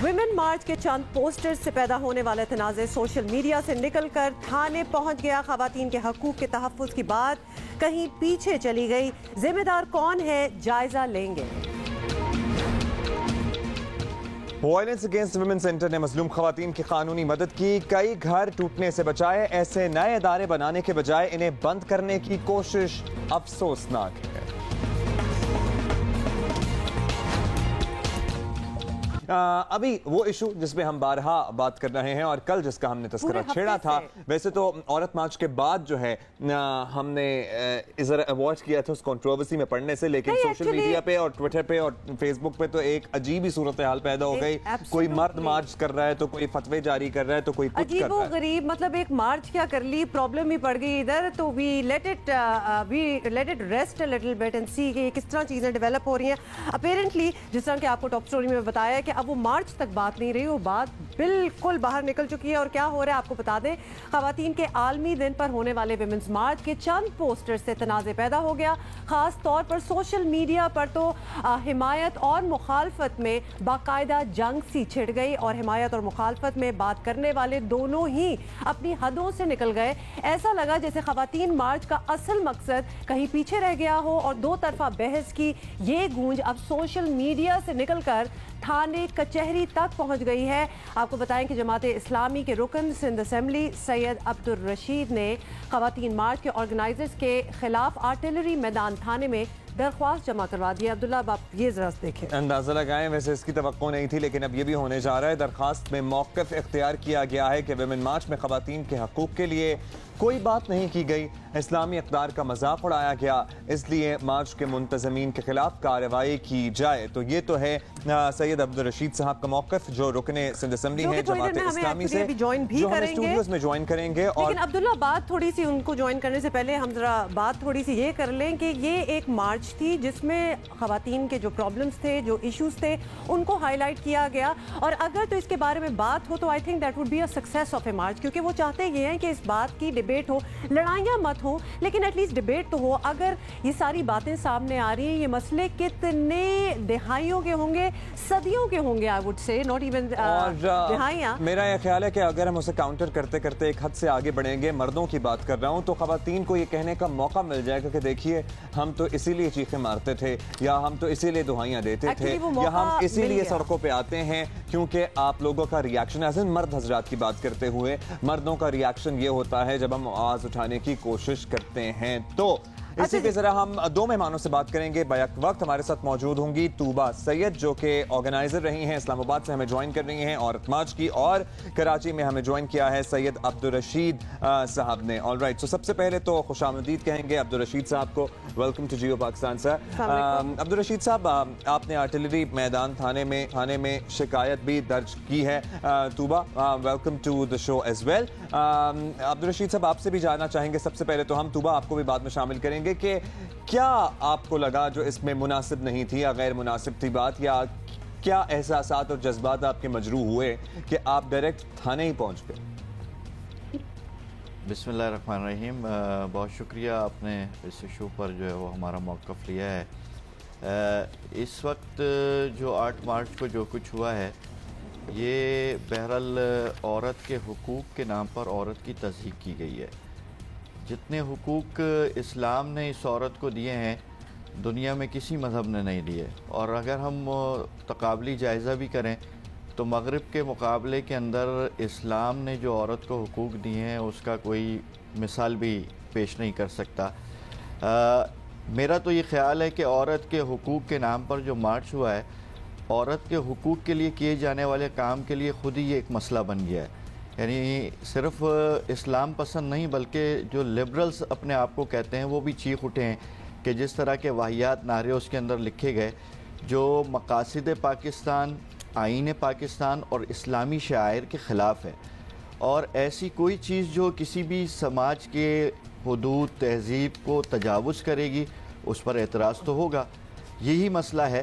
Women March کے چند poster سے پیدا ہونے والا تنازع سوشل میڈیا سے نکل کر تھانے پہنچ گیا۔ خواتین کے حقوق کے تحفظ کی بات کہیں پیچھے چلی گئی۔ ذمہ دار کون ہے، جائزہ لیں گے۔ وائلنس اگینسٹ ویمن سینٹر نے مظلوم خواتین کی قانونی مدد کی، کئی گھر ٹوٹنے سے بچائے۔ ایسے نئے ادارے بنانے کے بجائے انہیں بند کرنے کی کوشش افسوسناک ہے۔ ابھی وہ ایشو جس پہ ہم بارہا بات کر رہے ہیں اور کل جس کا ہم نے تذکرہ چھیڑا تھا، ویسے تو عورت مارچ کے بعد جو ہے ہم نے اوائڈ کیا تھا اس کنٹروورسی میں پڑھنے سے، لیکن سوشل میڈیا پہ اور ٹویٹر پہ اور فیس بک پہ تو ایک عجیب ہی صورتحال پیدا ہو گئی۔ کوئی مرد مارچ کر رہا ہے تو کوئی فتوے جاری کر رہا ہے تو کوئی کچھ کر رہا ہے۔ عجیب و غریب، مطلب ایک مارچ کیا کر لی، پرابلم ہی پڑ گئی ادھر، تو we let it rest a little bit and see کہ کس طرح چیزیں ڈیولپ ہو رہی ہیں۔ اپیرنٹلی جس طرح کہ آپ کو ٹاپ سٹوری میں بتایا کہ اب وہ مارچ تک بات نہیں رہی، وہ بات بالکل باہر نکل چکی ہے۔ اور کیا ہو رہا ہے آپ کو بتا دیں، خواتین کے عالمی دن پر ہونے والے ویمنز مارچ کے چند پوسٹر سے تنازع پیدا ہو گیا۔ خاص طور پر سوشل میڈیا پر تو حمایت اور مخالفت میں باقاعدہ جنگ سی چھڑ گئی، اور حمایت اور مخالفت میں بات کرنے والے دونوں ہی اپنی حدوں سے نکل گئے۔ ایسا لگا جیسے خواتین مارچ کا اصل مقصد کہیں پیچھے رہ گیا ہو، اور دو طرفہ بحث کی یہ گونج اب سوشل میڈیا سے نکل کر تھانے کچہری تک پہنچ گئی ہے۔ آپ کو بتائیں کہ جماعت اسلامی کے رکن سندھ اسمبلی سید عبدالرشید نے خواتین مارچ کے آرگنائزرز کے خلاف آرٹلری میدان تھانے میں درخواست جمع کروا دی۔ عبداللہ اب آپ یہ ذرا دیکھیں، اندازہ لگائیں، ویسے اس کی توقع نہیں تھی لیکن اب یہ بھی ہونے جا رہا ہے۔ درخواست میں موقف اختیار کیا گیا ہے کہ ویمن مارچ میں خواتین کے حقوق کے لیے کوئی بات نہیں کی گئی، اسلامی اقدار کا مذاق اڑایا گیا، اس لیے مارچ کے منتظمین کے خلاف کارروائی کی جائے۔ تو یہ تو ہے سید عبدالرشید صاحب کا موقف، جو رکن سندھ اسمبلی ہیں جماعت اسلامی سے، جو ہم اسٹوڈیوز میں جوائن کریں گے۔ لیکن عبداللہ بات تھوڑی سی ان کو جوائن کرنے سے پہلے ہم ذرا بات تھوڑی سی یہ کر لیں کہ یہ ایک مارچ تھی جس میں خواتین کے جو پرابلمز تھے، جو ایشوز تھے، ان کو ہائی لائٹ کیا گیا، اور اگر تو اس کے بارے میں بات ہو تو I think that would be a success of a march, کیونکہ وہ چاہتے یہ ہیں کہ اس بات کی ڈیبیٹ ہو، لڑائیاں مت ہوں لیکن ایٹ لیسٹ ڈیبیٹ تو ہو۔ اگر یہ ساری باتیں سامنے آ رہی ہیں، یہ مسئلے کتنے دہائیوں کے ہوں گے، صدیوں کے ہوں گے، I would say not even دہائیاں۔ میرا یہ خیال ہے کہ اگر ہم اسے کاؤنٹر کرتے کرتے ایک حد سے آگے بڑھیں گے، مردوں کی بات کر رہا ہوں، تو خواتین کو یہ کہنے کا موقع مل جائے گا کہ دیکھیے ہم تو اسی لیے چیخیں مارتے تھے، یا ہم تو اسی لیے دہائیاں دیتے تھے، یا ہم اسی لیے سڑکوں پہ آتے ہیں کیونکہ آپ لوگوں کا ریاکشن، ایسے مرد حضرات کی بات کرتے ہوئے، مردوں کا ریاکشن یہ ہوتا ہے جب ہم آواز اٹھانے کی کوشش کرتے ہیں۔ تو اسی پہ ذرا ہم دو مہمانوں سے بات کریں گے۔ بیک وقت ہمارے ساتھ موجود ہوں گی طوبہ سید، جو کہ آرگنائزر رہی ہیں، اسلام آباد سے ہمیں جوائن کر رہی ہیں عورت مارچ کی، اور کراچی میں ہمیں جوائن کیا ہے سید عبدالرشید صاحب نے۔ آل رائٹ، سب سے پہلے تو خوش آمدید کہیں گے عبدالرشید صاحب کو، ویلکم ٹو جیو پاکستان سر۔ عبدالرشید صاحب، آپ نے آرٹلری میدان تھانے میں شکایت بھی درج کی ہے۔ Tooba, welcome to the show as well. Abdul Rashid sahib, آپ سے بھی جاننا چاہیں گے سب سے پہلے تو ہم، طوبہ آپ کو بھی بعد میں شامل کریں گے، کہ کیا آپ کو لگا جو اس میں مناسب نہیں تھی یا غیر مناسب تھی بات، یا کیا احساسات اور جذبات آپ کے مجروح ہوئے کہ آپ ڈائریکٹ تھانے ہی پہنچ گئے؟ بسم اللہ الرحمن الرحیم، بہت شکریہ آپ نے اس ایشو پر جو ہے وہ ہمارا موقف لیا ہے۔ اس وقت جو 8 مارچ کو جو کچھ ہوا ہے، یہ بہرحال عورت کے حقوق کے نام پر عورت کی تضحیک کی گئی ہے۔ جتنے حقوق اسلام نے اس عورت کو دیے ہیں، دنیا میں کسی مذہب نے نہیں دیے، اور اگر ہم تقابلی جائزہ بھی کریں تو مغرب کے مقابلے کے اندر اسلام نے جو عورت کو حقوق دیے ہیں اس کا کوئی مثال بھی پیش نہیں کر سکتا۔ میرا تو یہ خیال ہے کہ عورت کے حقوق کے نام پر جو مارچ ہوا ہے، عورت کے حقوق کے لیے کیے جانے والے کام کے لیے خود ہی یہ ایک مسئلہ بن گیا ہے۔ یعنی صرف اسلام پسند نہیں بلکہ جو لبرلز اپنے آپ کو کہتے ہیں وہ بھی چیخ اٹھے ہیں کہ جس طرح کے واہیات نعرے اس کے اندر لکھے گئے، جو مقاصد پاکستان، آئین پاکستان اور اسلامی شعائر کے خلاف ہے، اور ایسی کوئی چیز جو کسی بھی سماج کے حدود تہذیب کو تجاوز کرے گی اس پر اعتراض تو ہوگا۔ یہی مسئلہ ہے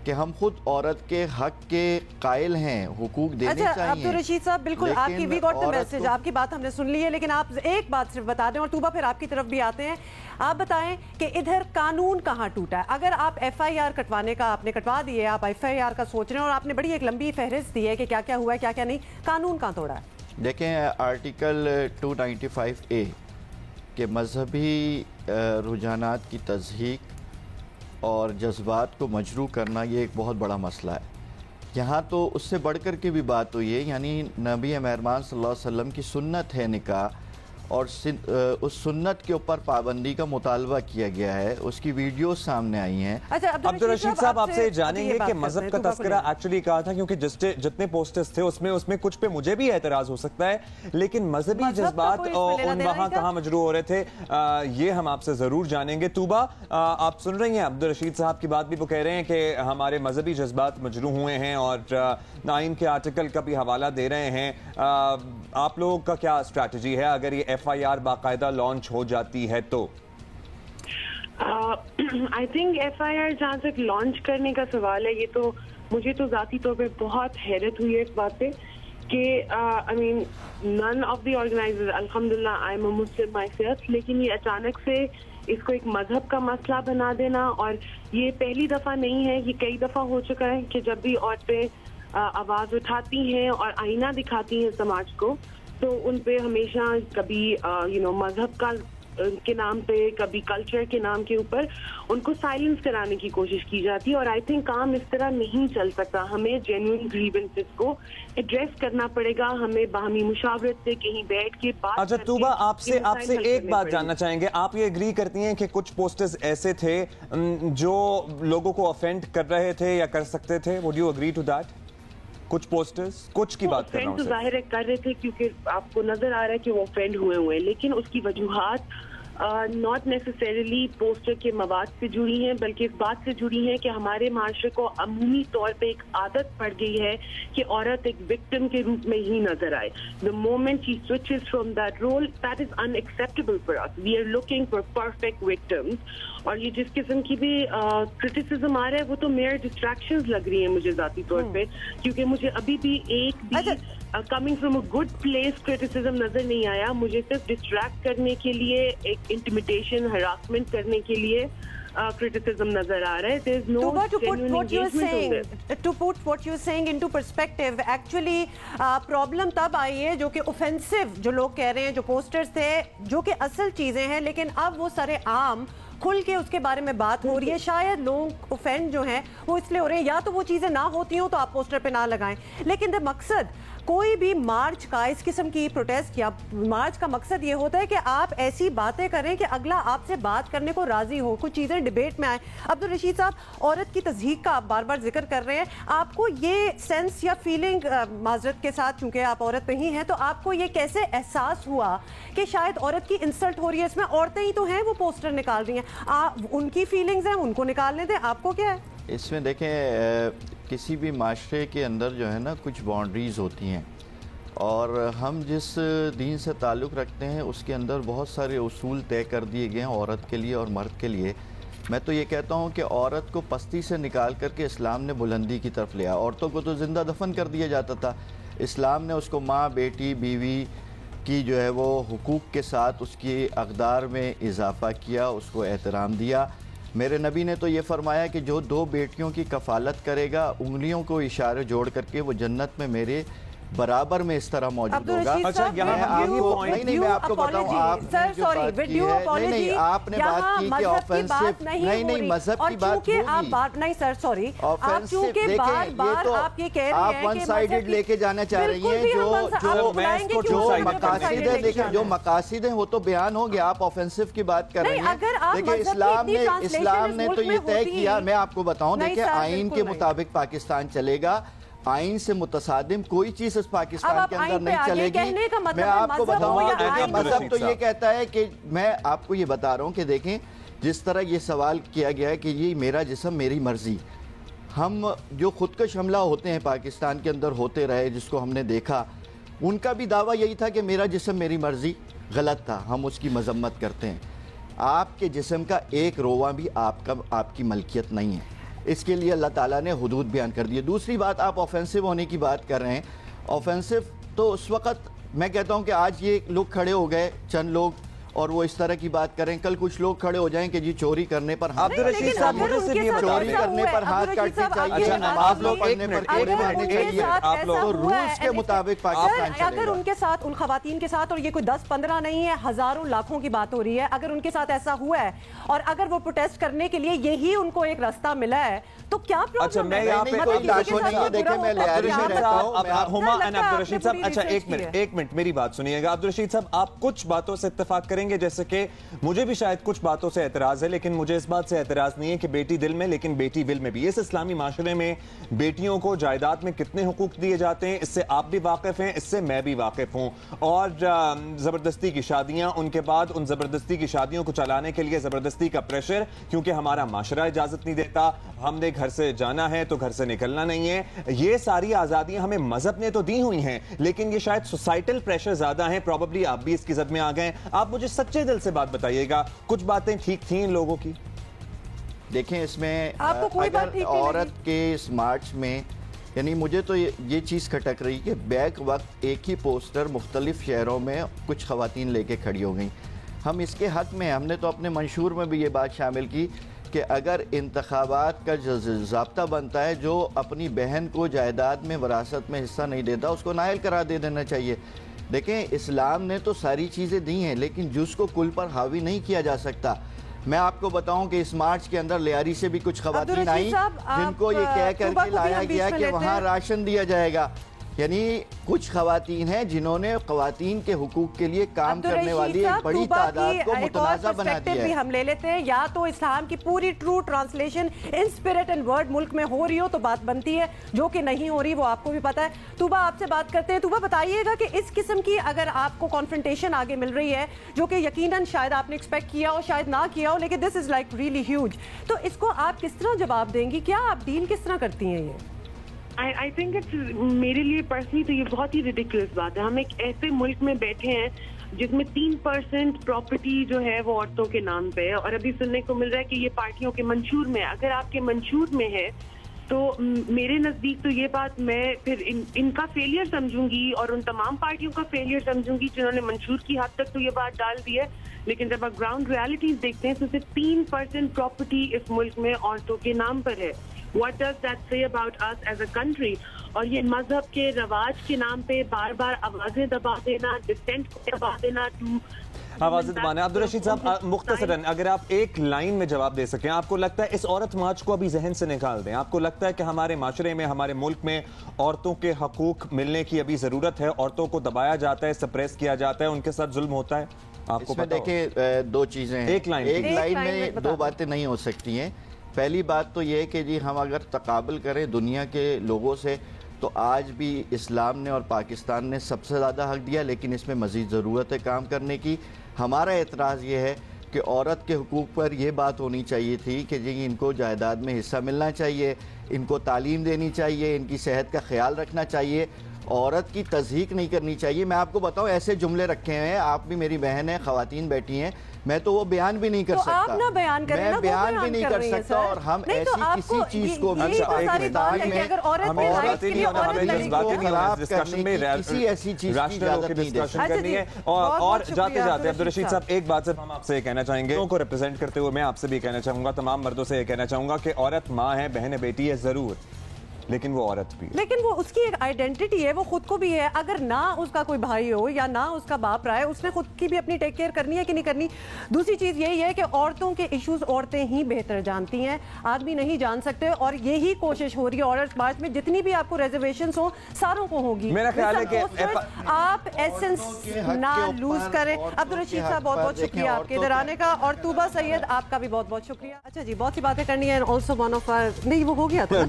کہ ہم خود عورت کے حق کے قائل ہیں, حقوق دینے چاہیے. عبدالرشید صاحب بالکل آپ کی وی گاٹ دی میسج, آپ کی بات ہم نے سن لی ہے, لیکن آپ ایک بات صرف بتا دیں, اور طوبہ پھر آپ کی طرف بھی آتے ہیں. آپ بتائیں کہ ادھر قانون کہاں ٹوٹا ہے؟ اگر آپ ایف آئی آر کٹوانے کا آپ نے کٹوا دیے, آپ ایف آئی آر کا سوچ رہے ہیں, اور آپ نے بڑی ایک لمبی فہرست دی ہے کہ کیا کیا ہوا ہے کیا کیا نہیں, قانون کہاں توڑا ہے؟ دیکھیں آرٹیکل 295A کہ مذہبی رجحانات کی تضحیک اور جذبات کو مجروح کرنا یہ ایک بہت بڑا مسئلہ ہے. یہاں تو اس سے بڑھ کر کے بھی بات ہوئی ہے, یعنی نبی مہربان صلی اللہ علیہ وسلم کی سنت ہے نکاح, اور اس سنت کے اوپر پابندی کا مطالبہ کیا گیا ہے, اس کی ویڈیوز سامنے آئی ہیں. عبدالرشید صاحب آپ سے جانیں گے کہ مذہب کا تذکرہ ایکچولی کہا تھا, کیونکہ جتنے پوسٹرز تھے اس میں کچھ پہ مجھے بھی اعتراض ہو سکتا ہے, لیکن مذہبی جذبات وہاں کہاں مجروح ہو رہے تھے, یہ ہم آپ سے ضرور جانیں گے. طوبہ آپ سن رہی ہیں عبدالرشید صاحب کی بات بھی, وہ کہہ رہے ہیں کہ ہمارے مذہبی جذبات مجروح ہوئے ہیں اور آئین کے آرٹیکل کا بھی حوالہ دے رہے ہیں. آپ لوگوں کا کیا اسٹریٹجی ہے اگر یہ ایف آئی آر باقاعدہ لانچ ہو جاتی ہے تو؟ I think F I R جہاں تک لانچ کرنے کا سوال ہے, یہ تو مجھے تو ذاتی طور پہ بہت حیرت ہوئی ہے اس بات پہ کہ آئی مین نن آف دی آرگنائزرز, الحمدللہ I am a Muslim my self, لیکن یہ اچانک سے اس کو ایک مذہب کا مسئلہ بنا دینا, اور یہ پہلی دفعہ نہیں ہے, یہ کئی دفعہ ہو چکا ہے کہ جب بھی عورتیں آواز اٹھاتی ہیں اور آئینہ دکھاتی ہیں سماج کو, تو ان پہ ہمیشہ کبھی مذہب کا کے نام پہ, کبھی کلچر کے نام کے اوپر ان کو سائلنس کرانے کی کوشش کی جاتی ہے. اور آئی تھنک کام اس طرح نہیں چل سکتا, ہمیں جینوئن گریونسز کو ایڈریس کرنا پڑے گا, ہمیں باہمی مشاورت سے کہیں بیٹھ کے بات. اچھا طوبہ آپ سے ایک بات جاننا چاہیں گے, آپ یہ ایگری کرتی ہیں کہ کچھ پوسٹرز ایسے تھے جو لوگوں کو افینڈ کر رہے تھے یا کر سکتے تھے؟ Would you agree to that? کچھ پوسٹرز, کچھ کی بات کر رہا ہوں, ظاہر ہے کر رہے تھے کیونکہ آپ کو نظر آ رہا ہے کہ وہ افینڈ ہوئے, لیکن اس کی وجوہات ناٹ نیسسریلی پوسٹر کے مواد سے جڑی ہیں, بلکہ اس بات سے جڑی ہیں کہ ہمارے معاشرے کو عمومی طور پہ ایک عادت پڑ گئی ہے کہ عورت ایک وکٹم کے روپ میں ہی نظر آئے. The moment she switches from that role, that is unacceptable for us. We are looking for perfect victims. اور یہ جس قسم کی بھی کرٹیسزم آ رہا ہے وہ تو میئر ڈسٹریکشنز لگ رہی ہیں مجھے ذاتی طور پہ, کیونکہ مجھے ابھی بھی ایک بھی coming from a good place criticism نظر نہیں آیا. مجھے صرف ڈسٹریکٹ کرنے کے لیے, ایک انٹیمیڈیشن, ہراسمنٹ کرنے کے لیے criticism نظر آ رہا ہے. There is no genuine engagement on this. To put what you're saying into perspective, actually problem تب آئی ہے جو کہ offensive جو لوگ کہہ رہے ہیں, جو posters تھے جو کہ اصل چیزیں ہیں, لیکن اب وہ سارے عام کھل کے اس کے بارے میں بات ہو رہی ہے. شاید لوگ اوفینڈ جو ہیں وہ اس لیے ہو رہے ہیں, یا تو وہ چیزیں نہ ہوتی ہوں تو آپ پوسٹر پہ نہ لگائیں, لیکن مقصد کوئی بھی مارچ کا, اس قسم کی پروٹیسٹ یا مارچ کا مقصد یہ ہوتا ہے کہ آپ ایسی باتیں کریں کہ اگلا آپ سے بات کرنے کو راضی ہو, کچھ چیزیں ڈیبیٹ میں آئیں. عبدالرشید صاحب, عورت کی تضحیک کا آپ بار بار ذکر کر رہے ہیں, آپ کو یہ سینس یا فیلنگ, معذرت کے ساتھ چونکہ آپ عورت نہیں ہیں, تو آپ کو یہ کیسے احساس ہوا کہ شاید عورت کی انسلٹ ہو رہی ہے؟ اس میں عورتیں ہی تو ہیں وہ پوسٹر نکال رہی ہیں, ان کی فیلنگز ہیں ان کو نکالنے دیں, آپ کو کیا ہے اس میں؟ دیکھیں کسی بھی معاشرے کے اندر جو ہے نا کچھ باؤنڈریز ہوتی ہیں, اور ہم جس دین سے تعلق رکھتے ہیں اس کے اندر بہت سارے اصول طے کر دیے گئے ہیں عورت کے لیے اور مرد کے لیے. میں تو یہ کہتا ہوں کہ عورت کو پستی سے نکال کر کے اسلام نے بلندی کی طرف لیا. عورتوں کو تو زندہ دفن کر دیا جاتا تھا, اسلام نے اس کو ماں, بیٹی, بیوی کی جو ہے وہ حقوق کے ساتھ اس کی اقدار میں اضافہ کیا, اس کو احترام دیا. میرے نبی نے تو یہ فرمایا کہ جو 2 بیٹیوں کی کفالت کرے گا, انگلیوں کو اشارے جوڑ کر کے, وہ جنت میں میرے برابر میں اس طرح موجود ہوگا. اچھا یہاں نہیں میں آپ کو بتاؤں, آپ نے جو بات کی ہے, نہیں آپ نے بات کی کہ آفینسو, نہیں مذہب کی بات ہوگی نہیں سر, سوری, آپ چونکہ بار بار آپ یہ کہہ رہے ہیں آپ ون سائیڈڈ لے کے جانا چاہ رہی ہیں, جو مقاصد ہیں وہ تو بیان ہو گیا, آپ آفینسو کی بات کر رہے ہیں. دیکھیں اسلام نے تو یہ طے کیا, میں آپ کو بتاؤں, دیکھیں آئین کے مطابق پاکستان چلے گا, آئین سے متصادم کوئی چیز اس پاکستان کے اندر نہیں چلے گی. میں آپ کو بتاؤں کہ مذہب تو یہ کہتا ہے کہ, میں آپ کو یہ بتا رہا ہوں کہ دیکھیں جس طرح یہ سوال کیا گیا ہے کہ یہ میرا جسم میری مرضی, ہم جو خودکش حملہ ہوتے ہیں پاکستان کے اندر ہوتے رہے, جس کو ہم نے دیکھا, ان کا بھی دعویٰ یہی تھا کہ میرا جسم میری مرضی, غلط تھا, ہم اس کی مذمت کرتے ہیں. آپ کے جسم کا ایک رواں بھی آپ کی ملکیت نہیں ہے. اس کے لیے اللہ تعالیٰ نے حدود بیان کر دی. دوسری بات, آپ آفینسو ہونے کی بات کر رہے ہیں. آفینسو تو اس وقت میں کہتا ہوں کہ آج یہ لوگ کھڑے ہو گئے چند لوگ اور وہ اس طرح کی بات کریں, کل کچھ لوگ کھڑے ہو جائیں کہ جی چوری کرنے پر عبدالرشید صاحب چوری کرنے پر ہاتھ کاٹنے چاہیے, نماز پڑھنے پر کوڑے مارنے چاہیے. تو رولز کے مطابق پاکستان چلے گا. اگر ان کے ساتھ, ان خواتین کے ساتھ, اور یہ کوئی 10-15 نہیں ہے, ہزاروں لاکھوں کی بات ہو رہی ہے, اگر ان کے ساتھ ایسا ہوا ہے اور اگر وہ پروٹیسٹ کرنے کے لیے یہی ان کو ایک راستہ ملا ہے تو کیا پرابلم ہے؟ عبدالرشید صاحب اچھا ایک منٹ میری بات سنیے گا. عبدالرشید صاحب آپ کچھ باتوں سے اتفاق کریں گے, جیسے کہ مجھے بھی شاید کچھ باتوں سے اعتراض ہے, لیکن مجھے اس بات سے اعتراض نہیں ہے کہ بیٹی دل میں لیکن بیٹی ول میں بھی. اس اسلامی معاشرے میں بیٹیوں کو جائیداد میں کتنے حقوق دیے جاتے ہیں, اس سے آپ بھی واقف ہیں, اس سے میں بھی واقف ہوں. اور زبردستی کی شادیاں, ان کے بعد ان زبردستی کی شادیوں کو چلانے کے لیے زبردستی کا پریشر, کیونکہ ہمارا معاشرہ اجازت نہیں دیتا, ہم نے گھر سے جانا ہے تو گھر سے نکلنا نہیں ہے. یہ ساری آزادیاں ہمیں مذہب نے تو دی ہوئی ہیں, لیکن یہ شاید سوسائٹل پریشر زیادہ ہیں. پروبیبلی آپ بھی اس کی زد میں آ گئے. آپ مجھے سچے دل سے بات بتائیے گا, کچھ باتیں ٹھیک تھیں ان لوگوں کی؟ دیکھیں اس میں اگر عورت کے اس مارچ میں, یعنی مجھے تو یہ چیز کھٹک رہی کہ بیک وقت ایک ہی پوسٹر مختلف شہروں میں کچھ خواتین لے کے کھڑی ہو گئیں. ہم اس کے حق میں, ہم نے تو اپنے منشور میں بھی یہ بات شامل کی کہ اگر انتخابات کا ضابطہ بنتا ہے, جو اپنی بہن کو جائیداد میں وراثت میں حصہ نہیں دیتا اس کو نائل قرار دے دینا چاہیے. دیکھیں اسلام نے تو ساری چیزیں دی ہیں, لیکن جز کو کل پر حاوی نہیں کیا جا سکتا. میں آپ کو بتاؤں کہ اس مارچ کے اندر لیاری سے بھی کچھ خواتین آئیں جن کو یہ کہہ کر کے لایا گیا کہ وہاں راشن دیا جائے گا. یعنی کچھ خواتین ہیں جنہوں نے خواتین کے حقوق کے لیے کام کرنے والی ایک بڑی تعداد کو متنازع بنا دیا ہے. ہم لے لیتے ہیں, یا تو اسلام کی پوری true translation in spirit and word ملک میں ہو رہی ہو تو بات بنتی ہے, جو کہ نہیں ہو رہی وہ آپ کو بھی پتا ہے. طوبہ آپ سے بات کرتے ہیں. طوبہ بتائیے گا کہ اس قسم کی اگر آپ کو کانفرنٹیشن آگے مل رہی ہے, جو کہ یقیناً شاید آپ نے ایکسپیکٹ کیا ہو شاید نہ کیا ہو, لیکن دس از لائک ریئلی ہیوج, تو اس کو آپ کس طرح جواب دیں گی؟ کیا آپ ڈیل کس طرح کرتی ہیں؟ یہ I think میرے لیے پرسنلی تو یہ بہت ہی ریڈیکولس بات ہے. ہم ایک ایسے ملک میں بیٹھے ہیں جس میں 3% پراپرٹی جو ہے وہ عورتوں کے نام پہ ہے, اور ابھی سننے کو مل رہا ہے کہ یہ پارٹیوں کے منشور میں. اگر آپ کے منشور میں ہے تو میرے نزدیک تو یہ بات میں پھر ان کا فیلئر سمجھوں گی, اور ان تمام پارٹیوں کا فیلئر سمجھوں گی جنہوں نے منشور کی حد تک تو یہ بات ڈال دی ہے. لیکن جب آپ گراؤنڈ ریالٹیز دیکھتے ہیں تو صرف 3% پراپرٹی اس ملک میں عورتوں کے نام پر ہے. What does that say about us as a country? اور یہ مذہب کے رواج کے نام پہ بار بار آوازیں دبا دینا, ڈسٹینٹ کو دبا دینا, آوازیں دبانا. عبدالرشید صاحب مختصراً اگر آپ ایک لائن میں جواب دے سکیں, آپ کو لگتا ہے اس عورت مارچ کو ابھی ذہن سے نکال دیں, آپ کو لگتا ہے کہ ہمارے معاشرے میں, ہمارے ملک میں عورتوں کے حقوق ملنے کی ابھی ضرورت ہے, عورتوں کو دبایا جاتا ہے, سپریس کیا جاتا ہے, ان کے ساتھ ظلم ہوتا ہے؟ آپ کو پتہ دیکھیں دو چیزیں ہیں, ایک لائن میں دو باتیں نہیں ہو سکتی ہیں. پہلی بات تو یہ کہ جی ہم اگر تقابل کریں دنیا کے لوگوں سے تو آج بھی اسلام نے اور پاکستان نے سب سے زیادہ حق دیا, لیکن اس میں مزید ضرورت ہے کام کرنے کی. ہمارا اعتراض یہ ہے کہ عورت کے حقوق پر یہ بات ہونی چاہیے تھی کہ جی ان کو جائیداد میں حصہ ملنا چاہیے, ان کو تعلیم دینی چاہیے, ان کی صحت کا خیال رکھنا چاہیے, عورت کی تضحیک نہیں کرنی چاہیے. میں آپ کو بتاؤں ایسے جملے رکھے ہیں, آپ بھی میری بہن ہیں, خواتین بیٹھی ہیں, میں تو وہ بیان بھی نہیں کر سکتا, میں بیان بھی نہیں کر سکتا, اور ہم ایسی کسی چیز کو بھی کسی ایسی چیز کی اجازت نہیں دے سکتے. اور جاتے جاتے عبدالرشید صاحب ایک بات صرف ہم آپ سے یہ کہنا چاہیں گے, کو ریپرزینٹ کرتے ہوئے میں آپ سے بھی کہنا چاہوں گا, تمام مردوں سے یہ کہنا چاہوں گا کہ عورت ماں ہے, بہن ہے, بیٹی ہے ضرور, لیکن وہ عورت بھی, لیکن وہ اس کی ایک آئیڈینٹی ہے, وہ خود کو بھی ہے. اگر نہ اس کا کوئی بھائی ہو یا نہ اس کا باپ رہا ہے, اس نے خود کی بھی اپنی ٹیک کیئر کرنی ہے کہ نہیں کرنی. دوسری چیز یہی ہے کہ عورتوں کے ایشوز عورتیں ہی بہتر جانتی ہیں, آدمی نہیں جان سکتے, اور یہی کوشش ہو رہی ہے عورت مارچ میں جتنی بھی آپ کو ریزرویشنز ہوں ساروں کو ہوگی. میرا خیال ہے کہ آپ ایسنس نہ لوز کریں. عبدالرشید صاحب بہت بہت شکریہ آپ کے ادھر آنے کا, اور طوبہ سید آپ کا بھی بہت بہت شکریہ. اچھا جی, بہت سی باتیں کرنی ہے. آلسو ون آف نہیں وہ ہو گیا تھا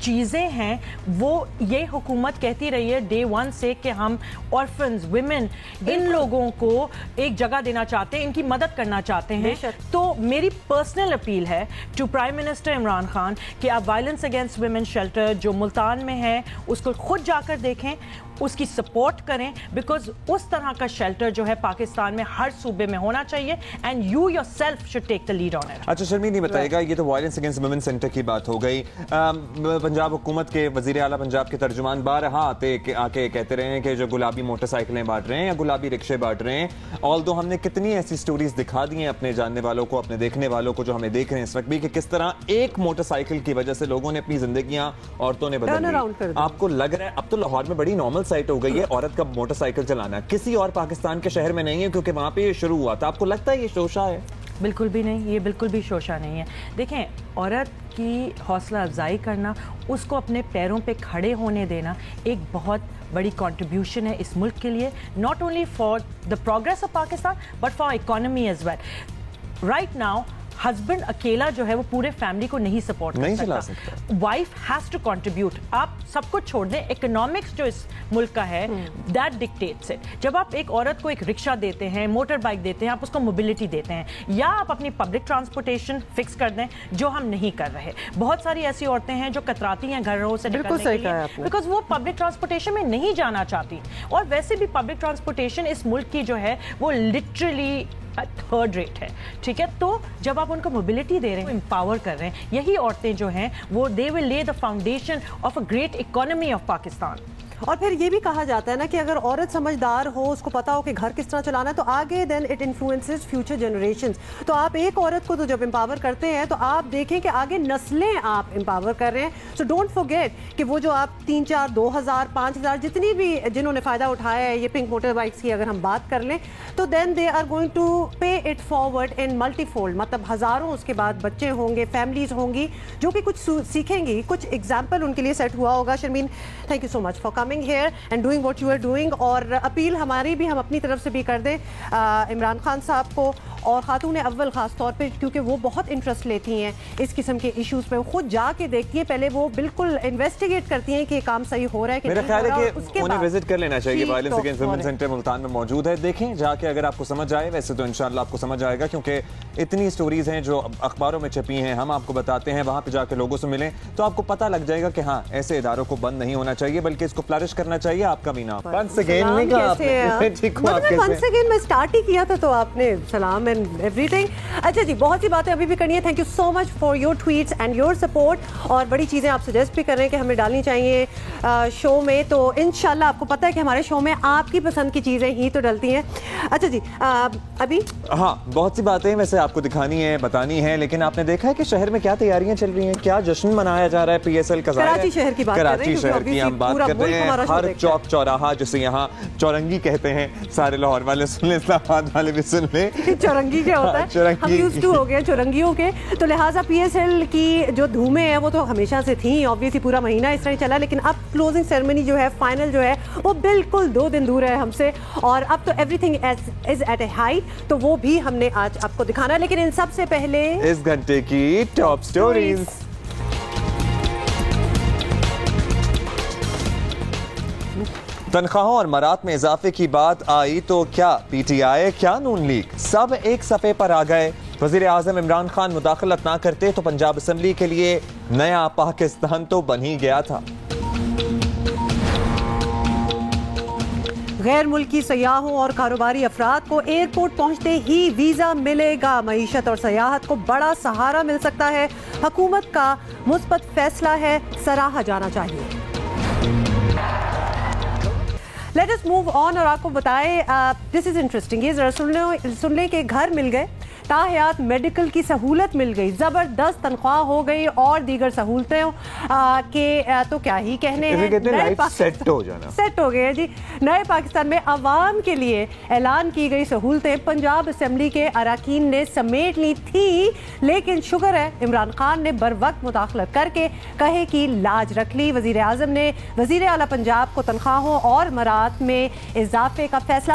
چیزیں ہیں وہ یہ حکومت کہتی رہی ہے ڈے ون سے کہ ہم آرفنز ویمن ان لوگوں کو ایک جگہ دینا چاہتے ہیں, ان کی مدد کرنا چاہتے ہیں. تو میری پرسنل اپیل ہے to prime minister Imran Khan کہ آپ وائلنس اگینسٹ ویمن شیلٹر جو ملتان میں ہے اس کو خود جا کر دیکھیں, اس کی سپورٹ کریں, بیکاز اس طرح کا شیلٹر جو ہے پاکستان میں ہر صوبے میں ہونا چاہیے and you your self should take the lead on it. اچھا شرمین یہ بتائے گا, یہ تو وائلنس اگینسٹ ویمن سینٹر کی بات ہو گئی, پنجاب حکومت کے وزیر اعلیٰ پنجاب کے ترجمان بارہا آ کے کہتے رہے ہیں کہ جو گلابی موٹر سائیکلیں بانٹ رہے ہیں یا گلابی رکشے بانٹ رہے ہیں, آلدو ہم نے کتنی ایسی سٹوریز دکھا دی ہیں اپنے جاننے والوں کو, اپنے دیکھنے والوں کو, جو ہمیں دیکھ رہے ہیں اس وقت بھی, کہ کس طرح ایک موٹر سائیکل کی وجہ سے لوگوں نے اپنی زندگیاں عورتوں نے بدل دی. آپ کو لگ رہا ہے اب تو لاہور میں بڑی نارمل سائٹ ہو گئی ہے عورت کا موٹر سائیکل چلانا, کسی اور پاکستان کے شہر میں نہیں ہے کیونکہ وہاں پہ یہ شروع ہوا تھا. آپ کو لگتا ہے یہ شوشہ ہے؟ بالکل بھی نہیں, یہ بالکل بھی شوشہ نہیں ہے. دیکھیں, عورت کی حوصلہ افزائی کرنا, اس کو اپنے پیروں پہ کھڑے ہونے دینا ایک بہت بڑی کنٹریبیوشن ہے اس ملک کے لیے, not only for the progress of Pakistan but for economy as well. Right now husband اکیلا جو ہے وہ پورے فیملی کو نہیں سپورٹ کر سکتا, وائف ہیز ٹو کنٹریبیوٹ. آپ سب کچھ چھوڑ دیں, اکنامکس جو اس ملک کا ہے دیٹ ڈکٹیٹس اٹ. جب آپ ایک عورت کو ایک رکشہ دیتے ہیں, موٹر بائک دیتے ہیں, آپ اس کو موبلٹی دیتے ہیں, یا آپ اپنی پبلک ٹرانسپورٹیشن فکس کر دیں, جو ہم نہیں کر رہے. بہت ساری ایسی عورتیں ہیں جو کتراتی ہیں گھروں سے نکلنے کے لیے بیکاز وہ پبلک ٹرانسپورٹیشن میں نہیں جانا چاہتی. اور ویسے بھی پبلک ٹرانسپورٹیشن اس ملک کی جو ہے وہ لٹرلی تھرڈ ریٹ ہے, ٹھیک ہے. تو جب آپ ان کو موبلٹی دے رہے ہیں, امپاور کر رہے ہیں, یہی عورتیں جو ہیں وہ دے ول لے the foundation of a great economy of Pakistan. اور پھر یہ بھی کہا جاتا ہے نا کہ اگر عورت سمجھدار ہو, اس کو پتا ہو کہ گھر کس طرح چلانا ہے, تو آگے then it influences future generations. تو آپ ایک عورت کو تو جب امپاور کرتے ہیں تو آپ دیکھیں کہ آگے نسلیں آپ امپاور کر رہے ہیں. سو ڈونٹ فورگیٹ کہ وہ جو آپ 3,000 2,000 5,000 جتنی بھی جنہوں نے فائدہ اٹھایا ہے یہ پنک موٹر بائکس کی اگر ہم بات کر لیں, تو then they are going to pay it forward in multifold. مطلب ہزاروں اس کے بعد بچے ہوں گے, فیملیز ہوں گی جو کہ کچھ سیکھیں گی, کچھ ایگزامپل ان کے لیے سیٹ ہوا ہوگا. Sharmeen, thank you so much for coming here and doing what you are doing. اور اپیل ہماری بھی ہم اپنی طرف سے بھی کر دیں عمران خان صاحب کو اور خاتون اول خاص طور پہ, کیونکہ وہ بہت انٹرسٹ لیتی ہیں اس قسم کے ایشوز پہ, خود جا کے دیکھتی ہیں, پہلے وہ بالکل انویسٹیگیٹ کرتی ہیں کہ یہ کام صحیح ہو رہا ہے کہ میرا خیال ہے کہ انہیں وزٹ کر لینا چاہیے. Violence against women centre Multan میں موجود ہے, دیکھیں جا کے اگر آپ کو سمجھ آئے. ویسے تو انشاءاللہ آپ کو سمجھ آئے گا کیونکہ اتنی سٹوریز ہیں جو اخباروں میں چھپی ہیں, ہم آپ کو بتاتے ہیں. وہاں پہ جا کے لوگوں سے ملیں تو آپ کو پتہ لگ جائے گا کہ ہاں ایسے اداروں کو بند نہیں ہونا چاہیے بلکہ اس کو فلرش کرنا چاہیے. آپ کا بھی نام ونس اگین نہیں کہا آپ نے, ٹھیک ہو آپ ونس اگین میں سٹارٹ ہی کیا تھا تو آپ نے سلام اینڈ ایوری تھنگ. اچھا جی, بہت سی باتیں ابھی بھی کرنی ہے. Thank you so much for your tweets and your support, اور بڑی چیزیں آپ سجیسٹ بھی کر رہے ہیں کہ ہمیں ڈالنی چاہیے شو میں. تو انشاءاللہ آپ کو پتہ ہے کہ ہمارے شو میں آپ کی پسند کی چیزیں ہی تو ڈلتی ہیں. اچھا جی, ابھی ہاں بہت سی باتیں ویسے آپ کو دکھانی ہے, بتانی ہے, لیکن آپ نے دیکھا ہے کہ شہر میں کیا تیاریاں چل رہی ہیں, کیا جشن منایا جا رہا ہے پی ایس ایل کا. کراچی شہر کی بات کر رہے ہیں, کراچی شہر کی ہم بات کر رہے ہیں. ہر چوک چوراہا جسے یہاں چورنگی کہتے ہیں, سارے لاہور والے سن لیں, اسلام آباد والے بھی سن لیں چورنگی کیا ہوتا ہے, ہم یوزڈ ٹو ہو گئے چورنگیوں کے. تو لہٰذا پی ایس ایل کی جو دھومیں ہیں وہ تو ہمیشہ سے تھیں, obviously پورا مہینہ اس طرح چلا, لیکن اب کلوزنگ سیرمنی جو ہے, فائنل جو ہے, وہ بالکل 2 دن دور ہے ہم سے, اور اب تو everything is at a high, تو وہ بھی ہم نے آج آپ کو دکھانا ہے. لیکن ان سب سے پہلے اس گھنٹے کی ٹاپ سٹوریز. تنخواہوں اور مرات میں اضافے کی بات آئی تو کیا پی ٹی آئی, کیا نون لیگ, سب ایک صفحے پر آ گئے. وزیر اعظم عمران خان مداخلت نہ کرتے تو پنجاب اسمبلی کے لیے نیا پاکستان تو بن ہی گیا تھا. غیر ملکی سیاحوں اور کاروباری افراد کو ایئرپورٹ پہنچتے ہی ویزا ملے گا. معیشت اور سیاحت کو بڑا سہارا مل سکتا ہے. حکومت کا مثبت فیصلہ ہے, سراہا جانا چاہیے. لیٹ اس موو آن, اور آپ کو بتائیں دس از انٹرسٹنگ. یہ ذرا سن لیں کہ گھر مل گئے, تاحیات میڈیکل کی سہولت مل گئی, زبردست تنخواہ ہو گئی اور دیگر سہولتیں کہ تو کیا ہی کہنے ہیں, سیٹ ہو گئے جی. نئے پاکستان میں عوام کے لیے اعلان کی گئی سہولتیں پنجاب اسمبلی کے اراکین نے سمیٹ لی تھی, لیکن شکر ہے عمران خان نے بر وقت مداخلت کر کے کہے کی لاج رکھ لی. وزیر اعظم نے وزیر اعلیٰ پنجاب کو تنخواہوں اور مرات میں اضافے کا فیصلہ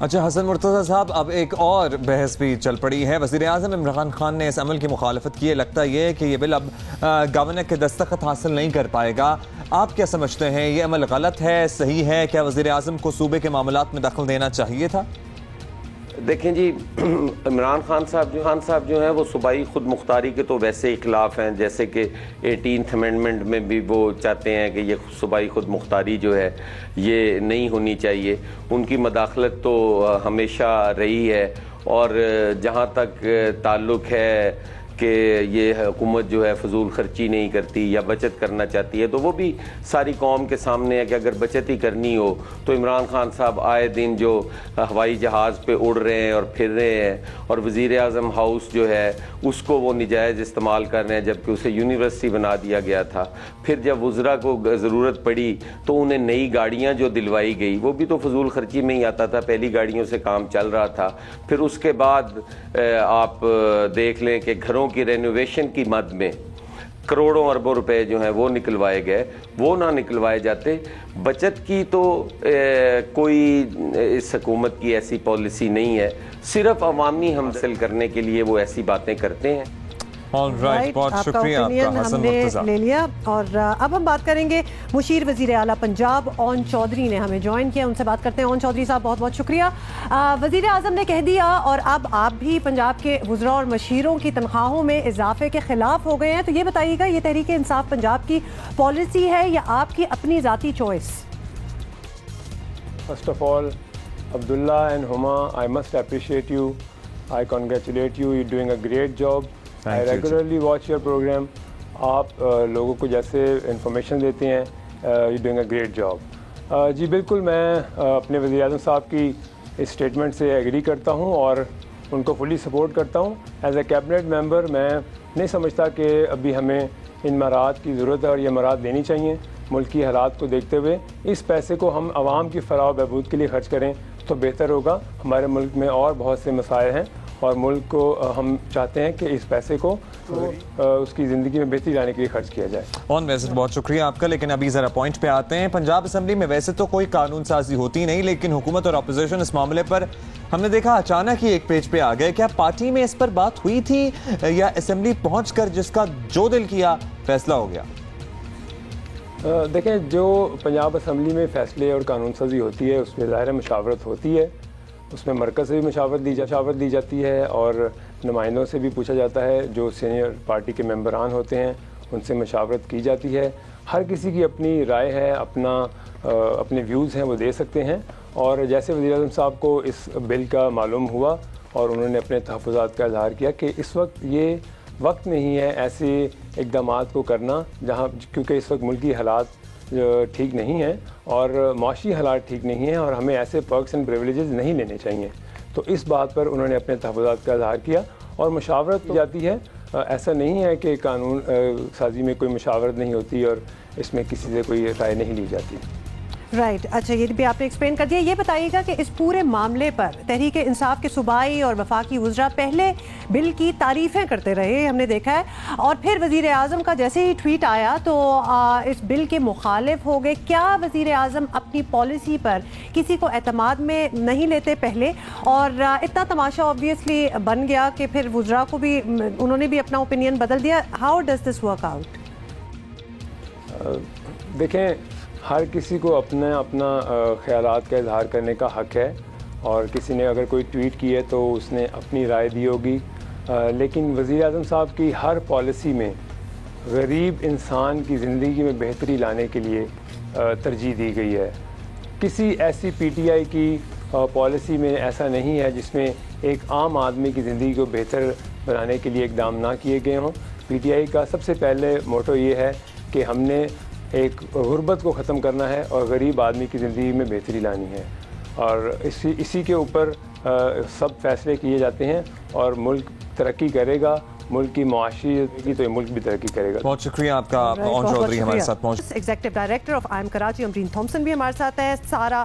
اچھا حسن مرتضیٰ صاحب، اب ایک اور بحث بھی چل پڑی ہے. وزیر اعظم عمران خان نے اس عمل کی مخالفت کی ہے. لگتا یہ ہے کہ یہ بل اب گورنر کے دستخط حاصل نہیں کر پائے گا. آپ کیا سمجھتے ہیں، یہ عمل غلط ہے، صحیح ہے؟ کیا وزیر اعظم کو صوبے کے معاملات میں دخل دینا چاہیے تھا؟ دیکھیں جی، عمران خان صاحب جو ہیں وہ صوبائی خود مختاری کے تو ویسے ہی خلاف ہیں، جیسے کہ 18th امینڈمنٹ میں بھی وہ چاہتے ہیں کہ یہ صوبائی خود مختاری جو ہے یہ نہیں ہونی چاہیے. ان کی مداخلت تو ہمیشہ رہی ہے، اور جہاں تک تعلق ہے کہ یہ حکومت جو ہے فضول خرچی نہیں کرتی یا بچت کرنا چاہتی ہے، تو وہ بھی ساری قوم کے سامنے ہے کہ اگر بچت ہی کرنی ہو تو عمران خان صاحب آئے دن جو ہوائی جہاز پہ اڑ رہے ہیں اور پھر رہے ہیں، اور وزیر اعظم ہاؤس جو ہے اس کو وہ نجائز استعمال کر رہے ہیں، جبکہ اسے یونیورسٹی بنا دیا گیا تھا. پھر جب وزراء کو ضرورت پڑی تو انہیں نئی گاڑیاں جو دلوائی گئی وہ بھی تو فضول خرچی میں ہی آتا تھا، پہلی گاڑیوں سے کام چل رہا تھا. پھر اس کے بعد آپ دیکھ لیں کہ گھروں کی رینوویشن کی مد میں کروڑوں اربوں روپے جو ہیں وہ نکلوائے گئے، وہ نہ نکلوائے جاتے. بچت کی تو کوئی اس حکومت کی ایسی پالیسی نہیں ہے، صرف عوامی حاصل کرنے کے لیے وہ ایسی باتیں کرتے ہیں. بہت شکریہ آپ کا حسن مرتضیٰ. لے لیا. اور اب ہم بات کریں گے مشیر وزیر اعلیٰ پنجاب اون چودھری نے ہمیں جوائن کیا، ان سے بات کرتے ہیں. اون چودھری صاحب بہت بہت شکریہ. وزیر اعظم نے کہہ دیا اور اب آپ بھی پنجاب کے وزراء اور مشیروں کی تنخواہوں میں اضافے کے خلاف ہو گئے ہیں، تو یہ بتائیے گا یہ تحریک انصاف پنجاب کی پالیسی ہے یا آپ کی اپنی ذاتی choice? First of all Abdullah and Huma, I must appreciate you, I congratulate you, you doing a great job. I regularly watch your program. آپ لوگوں کو جیسے انفارمیشن دیتے ہیں، you doing a great job. جی بالکل، میں اپنے وزیر اعظم صاحب کی اسٹیٹمنٹ سے ایگری کرتا ہوں اور ان کو فلی سپورٹ کرتا ہوں. ایز اے کیبنٹ ممبر میں نہیں سمجھتا کہ ابھی ہمیں ان مراحت کی ضرورت ہے اور یہ مراحت دینی چاہیے. ملک کی حالات کو دیکھتے ہوئے اس پیسے کو ہم عوام کی فلاح و بہبود کے لیے خرچ کریں تو بہتر ہوگا. ہمارے ملک میں اور بہت سے مسائل ہیں اور ملک کو ہم چاہتے ہیں کہ اس پیسے کو اس کی زندگی میں بہتری لانے کے لیے خرچ کیا جائے. ویسے بہت شکریہ آپ کا، لیکن ابھی ذرا پوائنٹ پہ آتے ہیں. پنجاب اسمبلی میں ویسے تو کوئی قانون سازی ہوتی نہیں، لیکن حکومت اور اپوزیشن اس معاملے پر ہم نے دیکھا اچانک ہی ایک پیج پہ آ گئے. کیا پارٹی میں اس پر بات ہوئی تھی یا اسمبلی پہنچ کر جس کا جو دل کیا فیصلہ ہو گیا؟ دیکھیں، جو پنجاب اسمبلی میں فیصلے اور قانون سازی ہوتی ہے اس میں ظاہر مشاورت ہوتی ہے، اس میں مرکز سے بھی مشاورت دی جاتی ہے اور نمائندوں سے بھی پوچھا جاتا ہے. جو سینئر پارٹی کے ممبران ہوتے ہیں ان سے مشاورت کی جاتی ہے. ہر کسی کی اپنی رائے ہے، اپنے ویوز ہیں وہ دے سکتے ہیں. اور جیسے وزیر اعظم صاحب کو اس بل کا معلوم ہوا اور انہوں نے اپنے تحفظات کا اظہار کیا کہ اس وقت یہ وقت نہیں ہے ایسے اقدامات کو کرنا کیونکہ اس وقت ملکی حالات ٹھیک نہیں ہیں اور معاشی حالات ٹھیک نہیں ہیں اور ہمیں ایسے پرکس اینڈ پریویلیجز نہیں لینے چاہیے. تو اس بات پر انہوں نے اپنے تحفظات کا اظہار کیا اور مشاورت کی جاتی ہے. ایسا نہیں ہے کہ قانون سازی میں کوئی مشاورت نہیں ہوتی اور اس میں کسی سے کوئی رائے نہیں لی جاتی. رائٹ. اچھا، یہ بھی آپ نے ایکسپلین کر دیا. یہ بتائیے گا کہ اس پورے معاملے پر تحریک انصاف کے صوبائی اور وفاقی وزراء پہلے بل کی تعریفیں کرتے رہے، ہم نے دیکھا ہے، اور پھر وزیر اعظم کا جیسے ہی ٹویٹ آیا تو اس بل کے مخالف ہو گئے. کیا وزیر اعظم اپنی پالیسی پر کسی کو اعتماد میں نہیں لیتے پہلے؟ اور اتنا تماشا آبویسلی بن گیا کہ پھر وزراء کو بھی انہوں نے بھی اپنا اوپینین بدل دیا. How does this work out? دیکھیں، ہر کسی کو اپنا خیالات کا اظہار کرنے کا حق ہے اور کسی نے اگر کوئی ٹویٹ کی ہے تو اس نے اپنی رائے دی ہوگی. لیکن وزیر اعظم صاحب کی ہر پالیسی میں غریب انسان کی زندگی میں بہتری لانے کے لیے ترجیح دی گئی ہے. کسی ایسی پی ٹی آئی کی پالیسی میں ایسا نہیں ہے جس میں ایک عام آدمی کی زندگی کو بہتر بنانے کے لیے اقدام نہ کیے گئے ہوں. پی ٹی آئی کا سب سے پہلے موٹو یہ ہے کہ ہم نے ایک غربت کو ختم کرنا ہے اور غریب آدمی کی زندگی میں بہتری لانی ہے اور اسی کے اوپر سب فیصلے کیے جاتے ہیں اور ملک ترقی کرے گا. ملک کی معاشیت کی تو ملک بھی ترقی کرے گا. بہت شکریہ آپ کا. اون چودھری ہمارے ساتھ پہنچ. Executive director of I M Karachi Amreen Thomson بھی ہمارے ساتھ ہے. سارا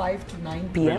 5 to 9 p.m.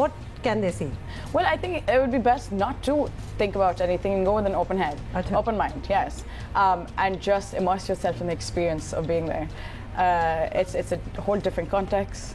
What can they see? Well, I think it would be best not to think about anything and go with an open head, open mind, yes, and just immerse yourself in the experience of being there. It's a whole different context.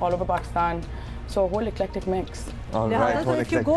all over Pakistan. So a whole eclectic mix. So if you go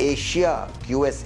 QS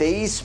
23